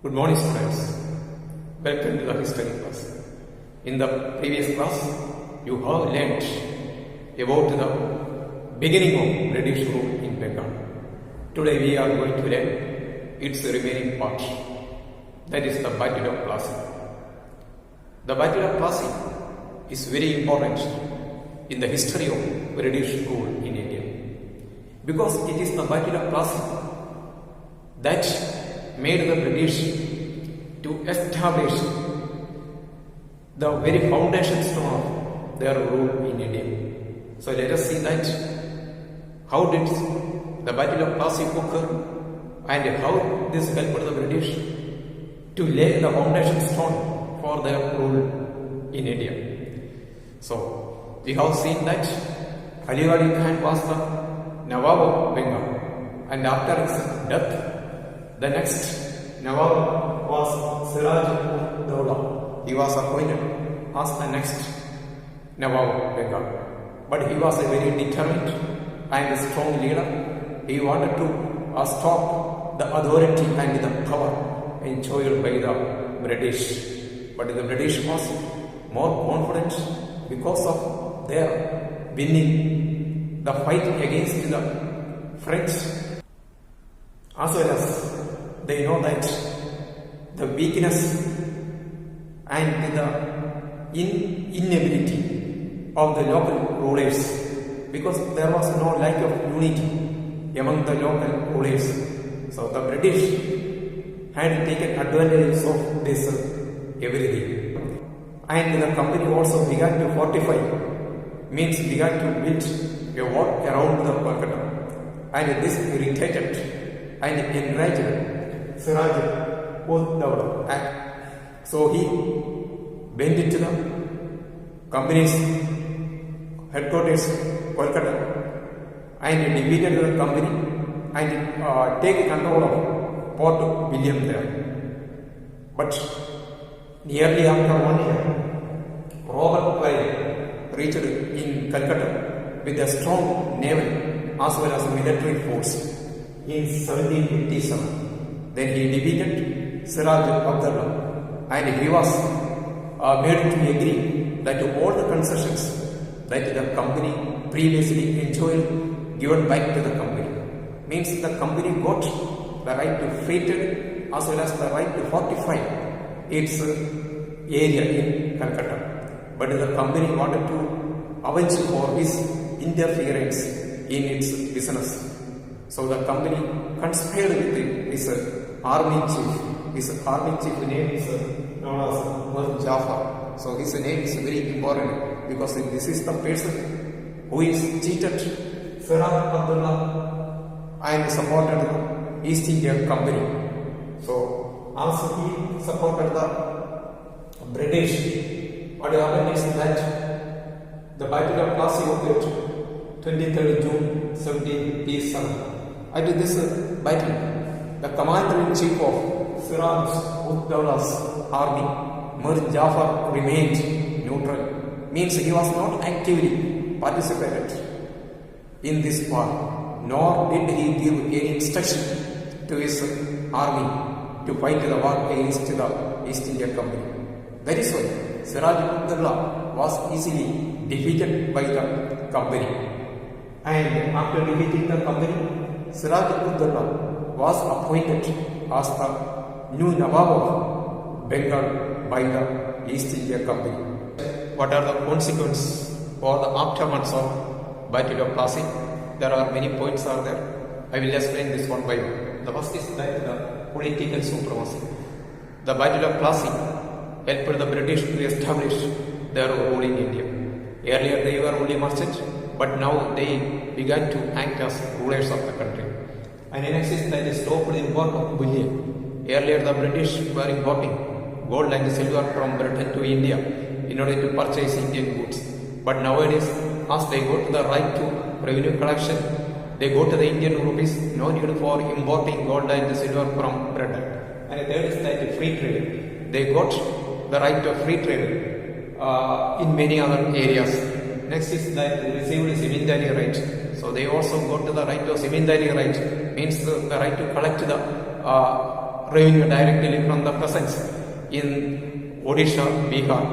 Good morning, students. Welcome to the history class. In the previous class, you have learnt about the beginning of British rule in Bengal. Today we are going to learn its remaining part. That is the Battle of Plassey. The Battle of Plassey is very important in the history of British rule in India, because it is the Battle of Plassey that made the British to establish the very foundation stone of their rule in India. So let us see that how did the Battle of Plassey occur and how this helped the British to lay the foundation stone for their rule in India. So we have seen that Ali Khan was the Nawab of Bengal, and after his death, the next Nawab was Siraj-ud-Dowlah. He was appointed as the next Nawab of Bengal. But he was a very determined and strong leader. He wanted to stop the authority and the power enjoyed by the British. But the British was more confident because of their winning the fight against the French, as well as they know that the weakness and the inability of the local rulers, because there was no lack of unity among the local rulers. So the British had taken advantage of this everything. And the company also began to fortify, means began to build a wall around the Kolkata. And this irritated and enraged Siraj-ud-Dowlah. So he went into the company's headquarters, Kolkata, and defeated the company and take control of Port William there. But nearly after 1 year, Robert Clive reached in Calcutta with a strong naval as well as military force in 1757. Then he defeated Siraj-ud-Dowlah, and he was made to agree that all the concessions that the company previously enjoyed given back to the company. Means the company got the right to free trade as well as the right to fortify its area in Calcutta. But the company wanted to avenge for his interference in its business. So the company conspired with his army chief. His army chief name is known as Jafar. So his name is very important because this is the person who is cheated Siraj-ud-Dowlah and supported the East India Company. So as he supported the British, what happened is that the Battle of Plassey occurred 23rd June 1787. At this battle, the commander-in-chief of Siraj-ud-Dowlah's army, Mir Jafar, remained neutral. Means he was not actively participated in this war, nor did he give any instruction to his army to fight the war against the East India Company. That is why Siraj-ud-Dowlah was easily defeated by the company. And after defeating the company, Siraj-ud-Dowlah was appointed as the new Nawab of Bengal by the East India Company. What are the consequences or the aftermaths of Battle of Plassey? There are many points are there. I will explain this one by one. The first is that the political supremacy. The Battle of Plassey helped the British to establish their rule in India. Earlier they were only merchants, but now they began to act as rulers of the country. And next is that they stopped the import of bullion. Earlier the British were importing gold and silver from Britain to India in order to purchase Indian goods. But nowadays, as they got the right to revenue collection, they go to the Indian rupees, no need for importing gold and silver from Britain. And third is that free trade. They got the right of free trade in many other areas. Next is that they received zemindari right. So they also got to the right of zemindari right, means the right to collect the revenue directly from the peasants in Odisha, Bihar,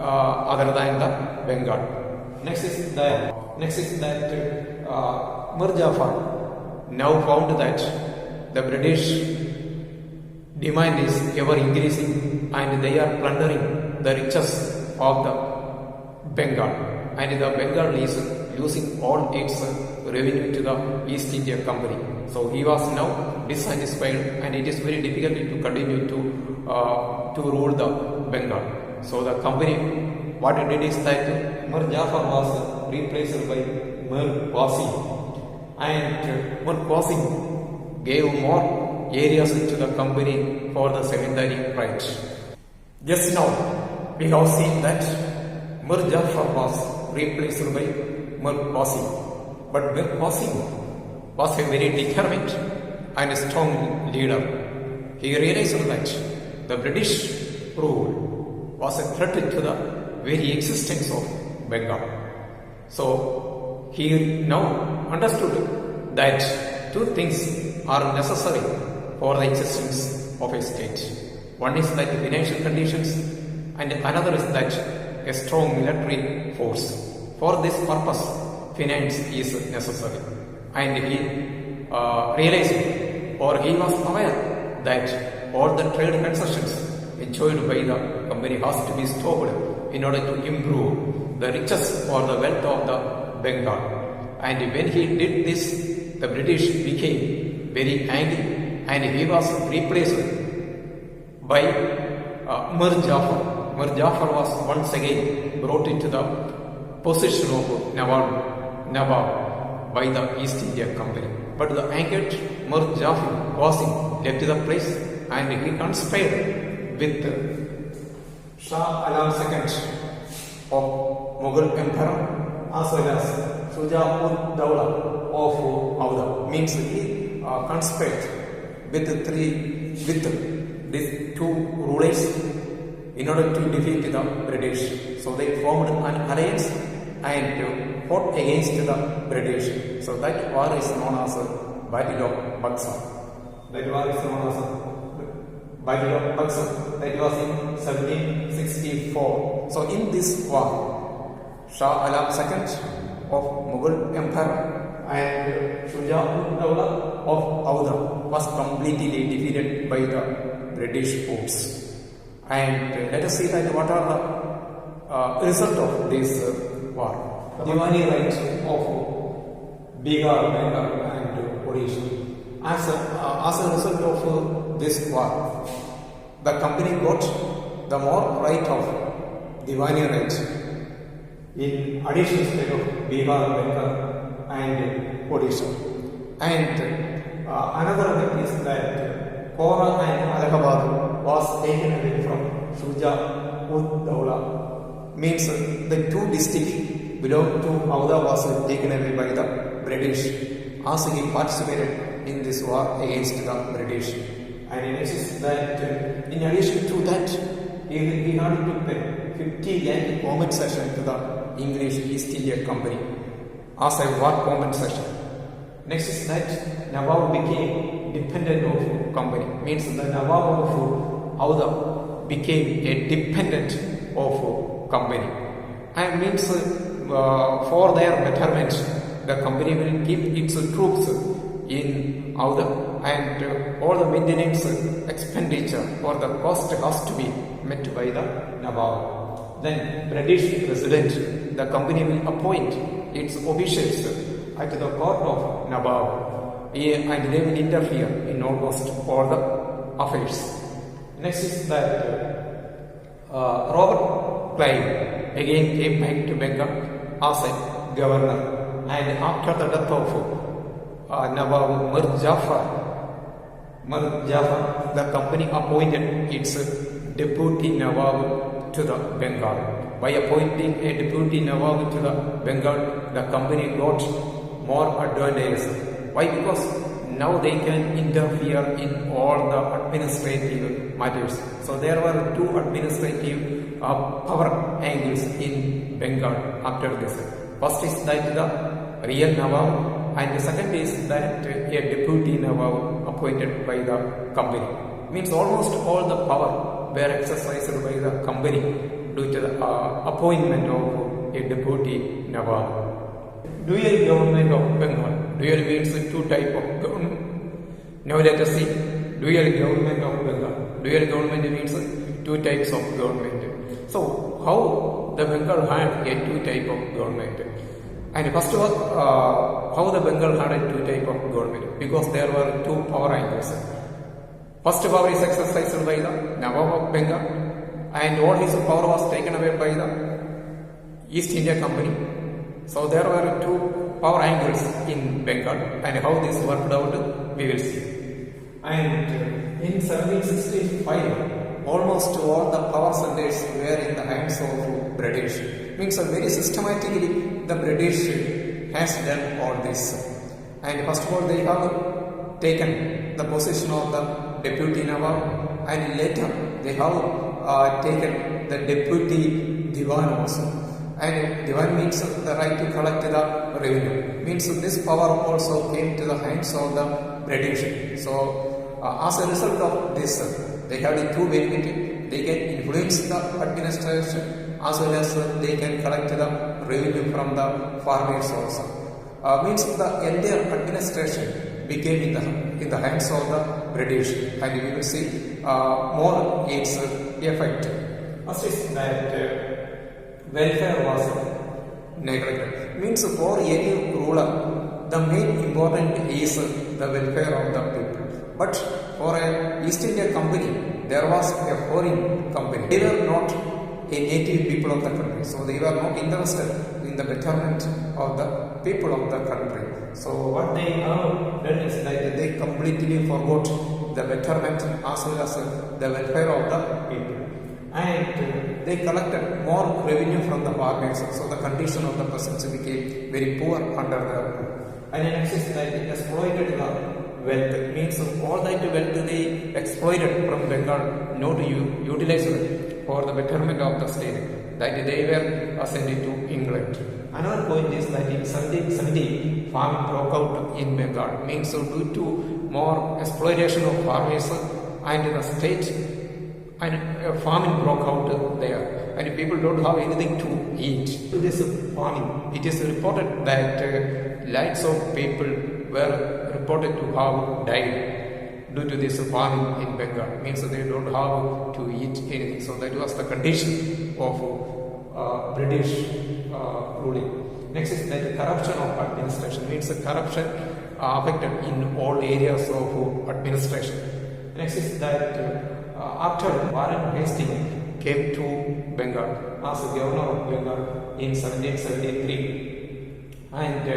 other than the Bengal. Next is that Mir Jafar now found that the British demand is ever increasing and they are plundering the riches of the Bengal, and the Bengal is losing all its revenue to the East India Company. So he was now dissatisfied, and it is very difficult to continue to rule the Bengal. So the company, what it did is that Mir Jafar was replaced by Mir Bossie, and Mir Bossie gave more areas to the company for the secondary rights. Just now we have seen that Mir Jafar was replaced by Mir Bossie, but Mir Bossie was a very determined and strong leader. He realized that the British rule was a threat to the very existence of Bengal. So he now understood that two things are necessary for the existence of a state. One is that financial conditions, and another is that a strong military force. For this purpose, finance is necessary. And he realized, or he was aware, that all the trade concessions enjoyed by the company has to be stopped in order to improve the riches or the wealth of the Bengal. And when he did this, the British became very angry, and he was replaced by Mir Jafar. Mir Jafar was once again brought into the position of Nawab by the East India Company. But the angered Mir Jafar left the place, and he conspired with Shah Alam II of Mughal Empire, as well as Shuja-ud-Dawla of Awadh. Means he conspired with these two rulers in order to defeat the British. So they formed an alliance and fought against the British. So that war is known as Battle of Bossie. That war is known as Battle of Bossie. That was in 1764. So in this war, Shah Alam II of Mughal Empire and Shuja-ud-Dawla of Awadh was completely defeated by the British force. And let us see that what are the result of this war. The Diwani rights of Bihar, Bengal and Odisha. As a result of this war, the company got the more right of Diwani rights in additional state of Bihar, Bengal and Odisha. And another thing is that Kora and Allahabad was taken away from Shuja-ud-Dawla. Means the two districts belonging to Awadh was taken away by the British, as he participated in this war against the British. And it is that in addition to that, he had to pay 50 lakh compensation to the English East India Company as a war compensation. Next is that Nawab became dependent of company. Means the Nawab of Awadh became a dependent of company. And means for their betterment, the company will keep its troops in Awadh, and all the maintenance expenditure or the cost has to be met by the Nawab. Then British President, the company will appoint its officials at the court of Nawab, and they will interfere in almost all the affairs. Next is that Robert Clive again came back to Bengal as a governor, and after the death of Nawab Mir Jafar, the company appointed its deputy Nawab to the Bengal. By appointing a deputy Nawab to the Bengal, the company got more advantages. Why? Because now they can interfere in all the administrative matters. So there were two administrative power angles in Bengal after this. First is that the real Nawab, and the second is that a deputy Nawab appointed by the company. Means almost all the power were exercised by the company due to the appointment of a deputy Nawab. Dual government of Bengal. Dual means two type of government. Now let us see dual government of Bengal. Dual government means two types of government. So how the Bengal had a two type of government? And first of all, how the Bengal had a two type of government? Because there were two power angles. First power is exercised by the Nawab of Bengal, and all his power was taken away by the East India Company. So there were two power angles in Bengal, and how this worked out we will see. And in 1765, almost all the power centers were in the hands of British. Means very systematically the British has done all this. And first of all, they have taken the position of the deputy Nawab, and later they have taken the deputy Diwan also. And Diwan means the right to collect the revenue. Means this power also came to the hands of the British. So as a result of this, they have the two benefits. They can influence the administration as well as they can collect the revenue from the farmers also. Means the entire administration became in the hands of the British, and we will see more its effect. First is that welfare was neglected. Means for any ruler, the main important is the welfare of the people. But for a East India Company, there was a foreign company. They were not a native people of the country, so they were not interested in the betterment of the people of the country. So what they have done is that they completely forgot the betterment as well as the welfare of the people, and they collected more revenue from the farmers. So the condition of the peasants became very poor under the. And next is that they exploited the wealth. Means all that wealth they exploited from Bengal, not utilized for the betterment of the state, that they were sent to England. Another point is that in 1770, famine broke out in Bengal. Means due to more exploitation of farmers and the state, and famine broke out there, and people don't have anything to eat. This famine, it is reported that lakhs of people were reported to have died due to this famine in Bengal. Means they don't have to eat anything. So that was the condition of British ruling. Next is that corruption of administration. Means corruption affected in all areas of administration. Next is that after Warren Hastings came to Bengal as governor of Bengal in 1773, and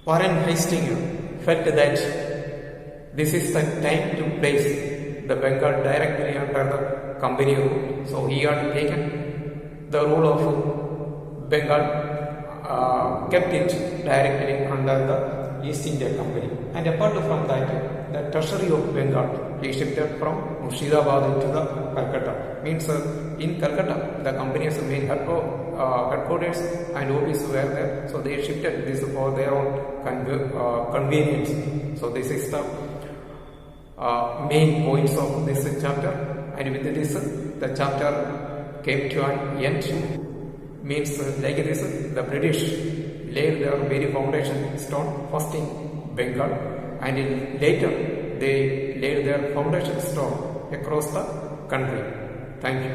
Warren Hastings felt that this is the time to place the Bengal directly under the company rule. So he had taken the rule of Bengal, kept it directly under the East India Company. And apart from that, the treasury of Bengal he shifted from Murshidabad to the Calcutta. Means in Calcutta, the company's main headquarters and office were there. So they shifted this for their own convenience. So this is the main points of this chapter. And with this, the chapter came to an end. Means like this, the British laid their very foundation stone first in Bengal, and later they laid their foundation stone across the country. Thank you.